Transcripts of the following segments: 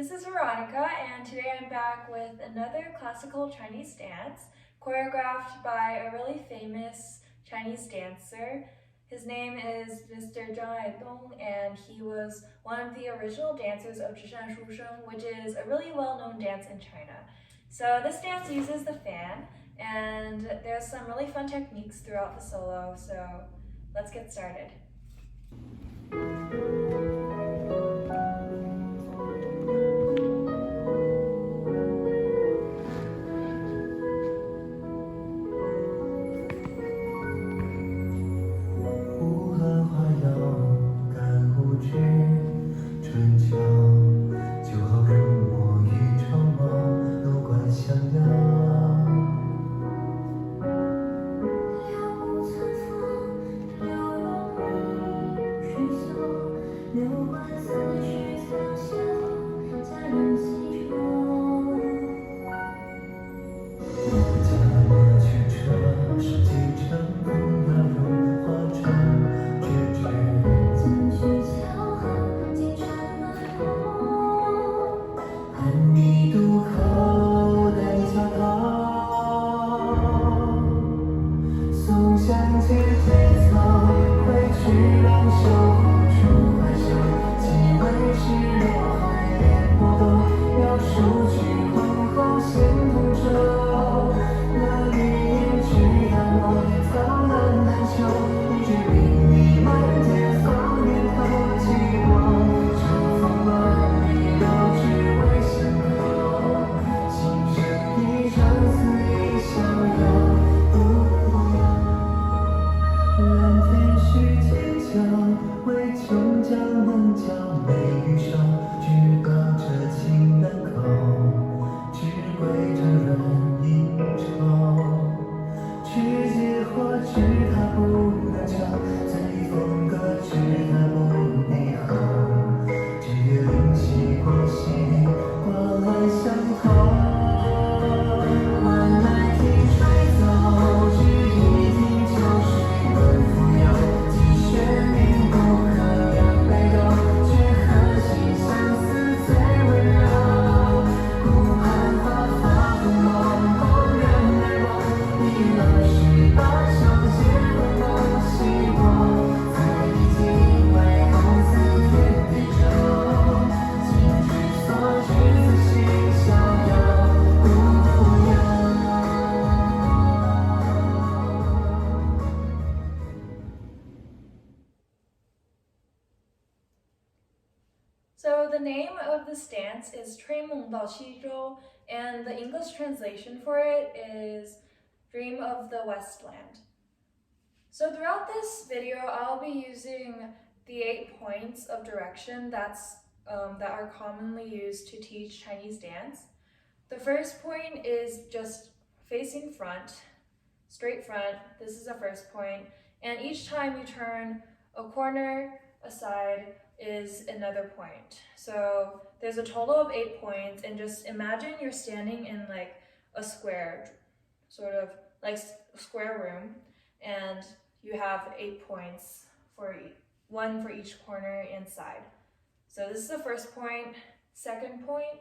This is Veronica, and today I'm back with another classical Chinese dance choreographed by a really famous Chinese dancer. His name is Mr. Zhang Aidong, and he was one of the original dancers of Zhishan Shusheng, which is a really well-known dance in China. So this dance uses the fan, and there's some really fun techniques throughout the solo, so let's get started. So the name of this dance is 吹梦到西洲, and the English translation for it is Dream of the Westland. So throughout this video, I'll be using the 8 points of direction that are commonly used to teach Chinese dance. The first point is just facing front, straight front. This is the first point, and each time you turn a corner, a side, is another point. So there's a total of 8 points, and just imagine you're standing in like a square, sort of like a square room, and you have 8 points one for each corner and side. So this is the first point, second point,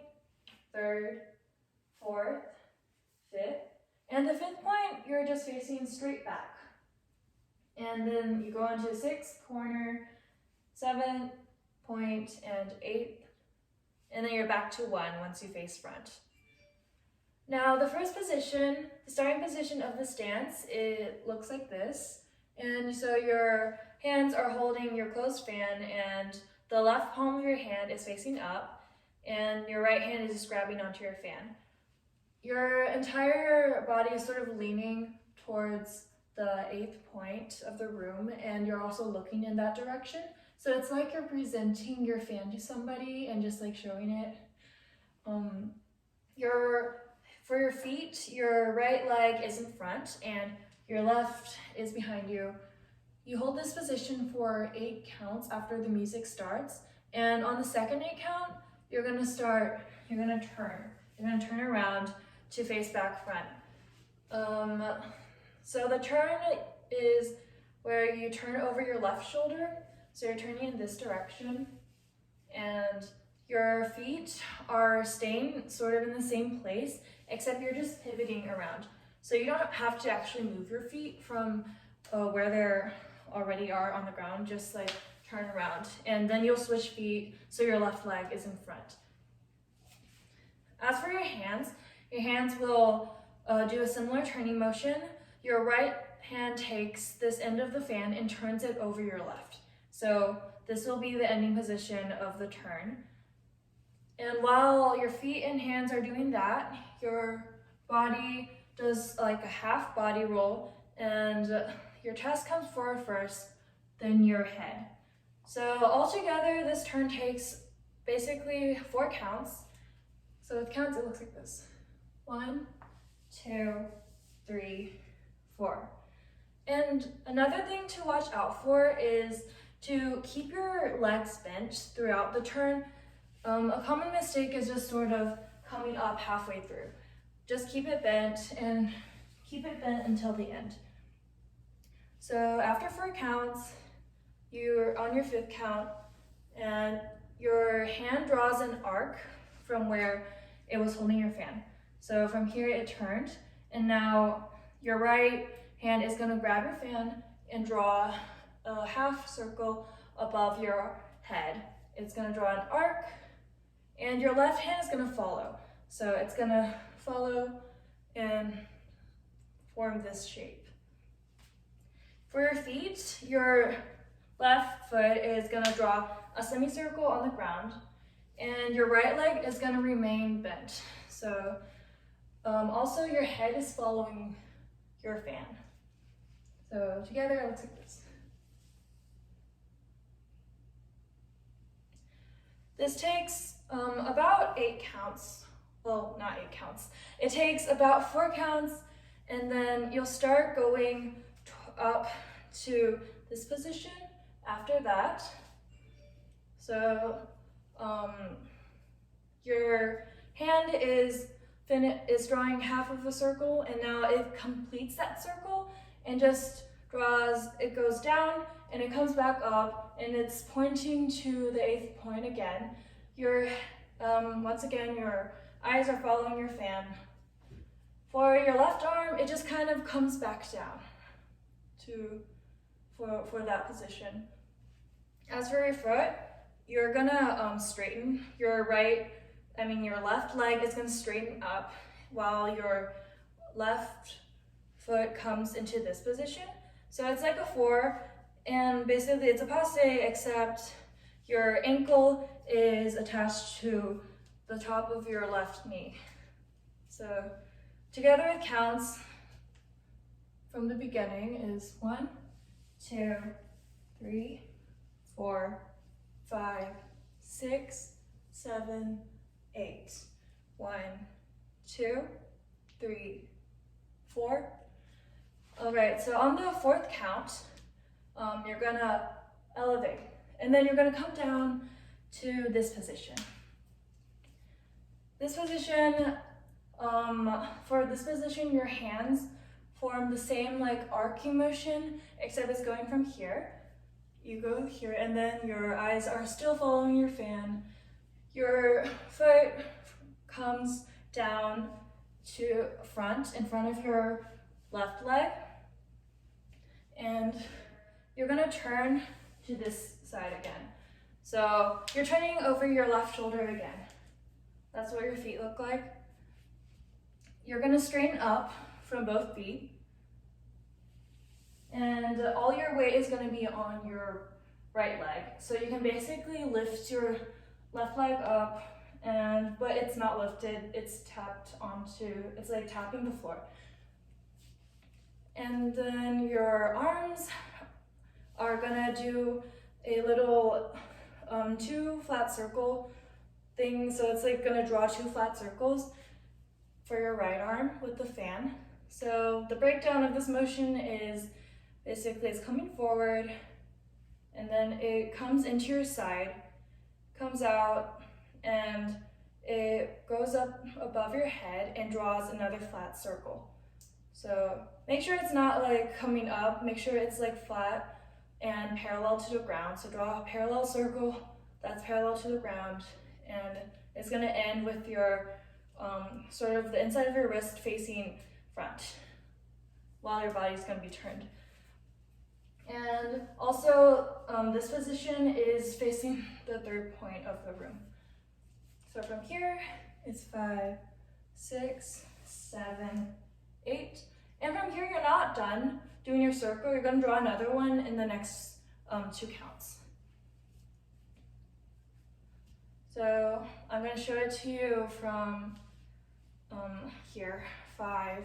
third, fourth, fifth, and the fifth point you're just facing straight back. And then you go into sixth corner, seventh point, and eighth, and then you're back to one once you face front. Now the first position, the starting position of this dance, it looks like this. And so your hands are holding your closed fan, and the left palm of your hand is facing up, and your right hand is just grabbing onto your fan. Your entire body is sort of leaning towards the 8th point of the room, and you're also looking in that direction. So it's like you're presenting your fan to somebody and just like showing it. For your feet, your right leg is in front and your left is behind you. You hold this position for 8 counts after the music starts, and on the second 8 count, you're gonna turn around to face back front. So the turn is where you turn over your left shoulder. So you're turning in this direction, and your your feet are staying sort of in the same place, except you're just pivoting around. So you don't have to actually move your feet from where they're already are on the ground, just like turn around. And then you'll switch feet so your left leg is in front. As for your hands will do a similar turning motion. Your right hand takes this end of the fan and turns it over your left. So this will be the ending position of the turn. And while your feet and hands are doing that, your body does like a half body roll, and your chest comes forward first, then your head. So altogether, this turn takes basically 4 counts. So with counts, it looks like this. 1, 2, 3, 4. And another thing to watch out for is to keep your legs bent throughout the turn. A common mistake is just sort of coming up halfway through. Just keep it bent and keep it bent until the end. So after 4 counts, you're on your 5th count, and your hand draws an arc from where it was holding your fan. So from here it turned, and now your right hand is going to grab your fan and draw a half circle above your head. It's going to draw an arc, and your left hand is going to follow. So it's going to follow and form this shape. For your feet, your left foot is going to draw a semicircle on the ground, and your right leg is going to remain bent. So also your head is following your fan. So together it looks like this. This takes about 8 counts. Well, not 8 counts. It takes about 4 counts, and then you'll start going up to this position after that. So your hand is drawing half of a circle, and now it completes that circle and just draws, it goes down and it comes back up, and it's pointing to the 8th point again. Once again, your eyes are following your fan. For your left arm, it just kind of comes back down for that position. As for your foot, you're gonna straighten your left leg is gonna straighten up while your left foot comes into this position. So it's like a 4, and basically it's a passe, except your ankle is attached to the top of your left knee. So together it counts from the beginning is 1, 2, 3, 4, 5, 6, 7, 8. 1, 2, 3, 4. All right, so on the 4th count, you're gonna elevate, and then you're gonna come down to this position. For this position, your hands form the same like arcing motion, except it's going from here. You go here, and then your eyes are still following your fan. Your foot comes down to in front of your left leg, and you're gonna turn to this side again. So you're turning over your left shoulder again. That's what your feet look like. You're gonna straighten up from both feet, and all your weight is gonna be on your right leg. So you can basically lift your left leg up, but it's not lifted, it's like tapping the floor. And then your arms are gonna do a little 2 flat circle thing. So it's like gonna draw 2 flat circles for your right arm with the fan. So the breakdown of this motion is basically it's coming forward, and then it comes into your side, comes out, and it goes up above your head and draws another flat circle. So make sure it's not like coming up, make sure it's like flat and parallel to the ground. So draw a parallel circle that's parallel to the ground, and it's going to end with your sort of the inside of your wrist facing front while your body's going to be turned. And also, this position is facing the third point of the room. So from here, it's 5, 6, 7, 8. And from here, you're not done doing your circle. You're going to draw another one in the next 2 counts. So I'm going to show it to you from here. 5,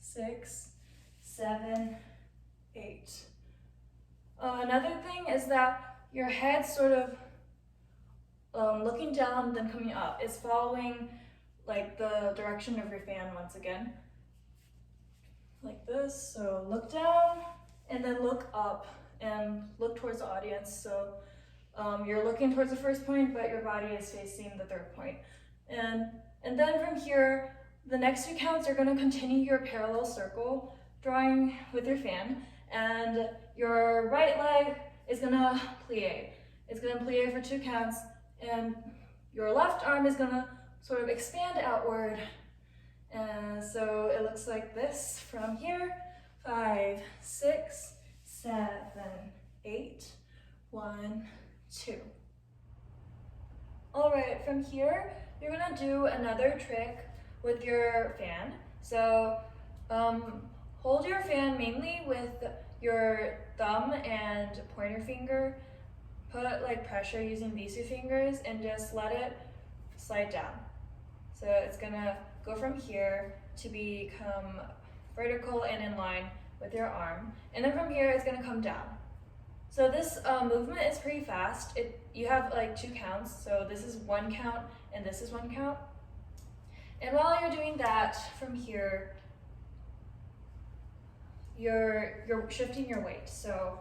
6, 7, 8. Another thing is that your head sort of looking down, then coming up. It's following like the direction of your fan once again. Like this. So look down and then look up and look towards the audience. So you're looking towards the first point, but your body is facing the third point. And then from here, the next 2 counts, you're going to continue your parallel circle drawing with your fan, and your right leg is going to plie. It's going to plie for 2 counts, and your left arm is going to sort of expand outward. And so it looks like this from here. 5, 6, 7, 8, 1, 2. All right, from here, you're gonna do another trick with your fan. So hold your fan mainly with your thumb and pointer finger. Put like pressure using these 2 fingers and just let it slide down. So it's gonna go from here to become vertical and in line with your arm. And then from here, it's gonna come down. So this movement is pretty fast. You have like 2 counts. So this is 1 count and this is 1 count. And while you're doing that from here, you're shifting your weight. So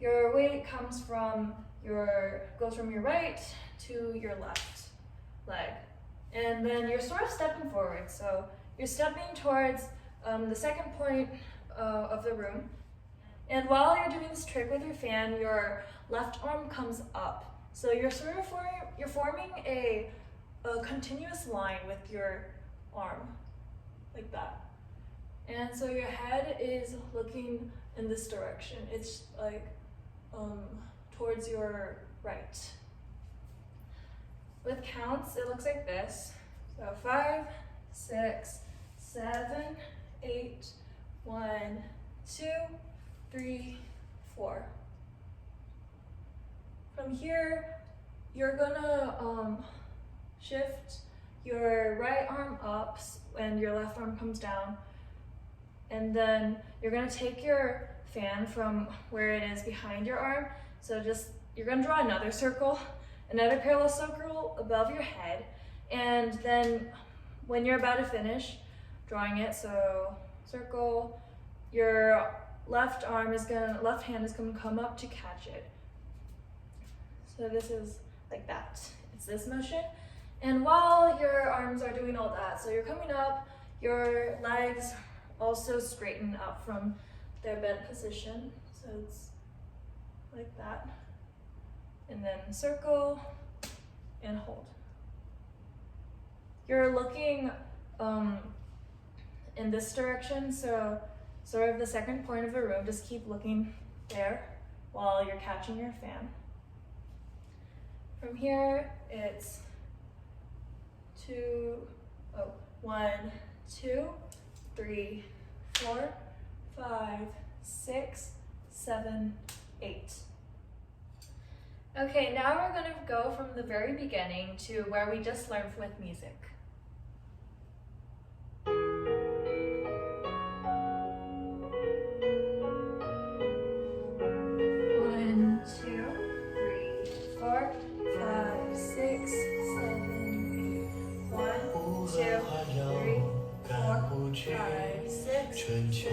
your weight goes from your right to your left leg. And then you're sort of stepping forward. So you're stepping towards the second point of the room. And while you're doing this trick with your fan, your left arm comes up. So you're sort of forming a continuous line with your arm, like that. And so your head is looking in this direction. It's like towards your right. With counts, it looks like this. So 5, 6, 7, 8, 1, 2, 3, 4. From here, you're gonna shift your right arm up and your left arm comes down. And then you're gonna take your fan from where it is behind your arm. So you're gonna draw another circle, another parallel circle above your head. And then when you're about to finish drawing it, so circle, your left hand is gonna come up to catch it. So this is like that. It's this motion. And while your arms are doing all that, so you're coming up, your legs also straighten up from their bent position. So it's like that. And then circle and hold. You're looking in this direction, so sort of the second point of the room, just keep looking there while you're catching your fan. From here, it's 1, 2, 3, 4, 5, 6, 7, 8. Okay, now we're going to go from the very beginning to where we just learned with music. 春江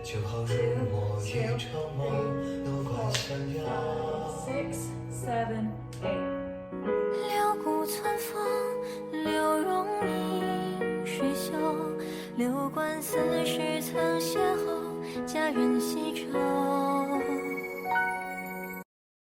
就好如我一场梦，流光相邀。六顾春风，柳容映水袖，柳关似是曾邂逅，佳人西洲。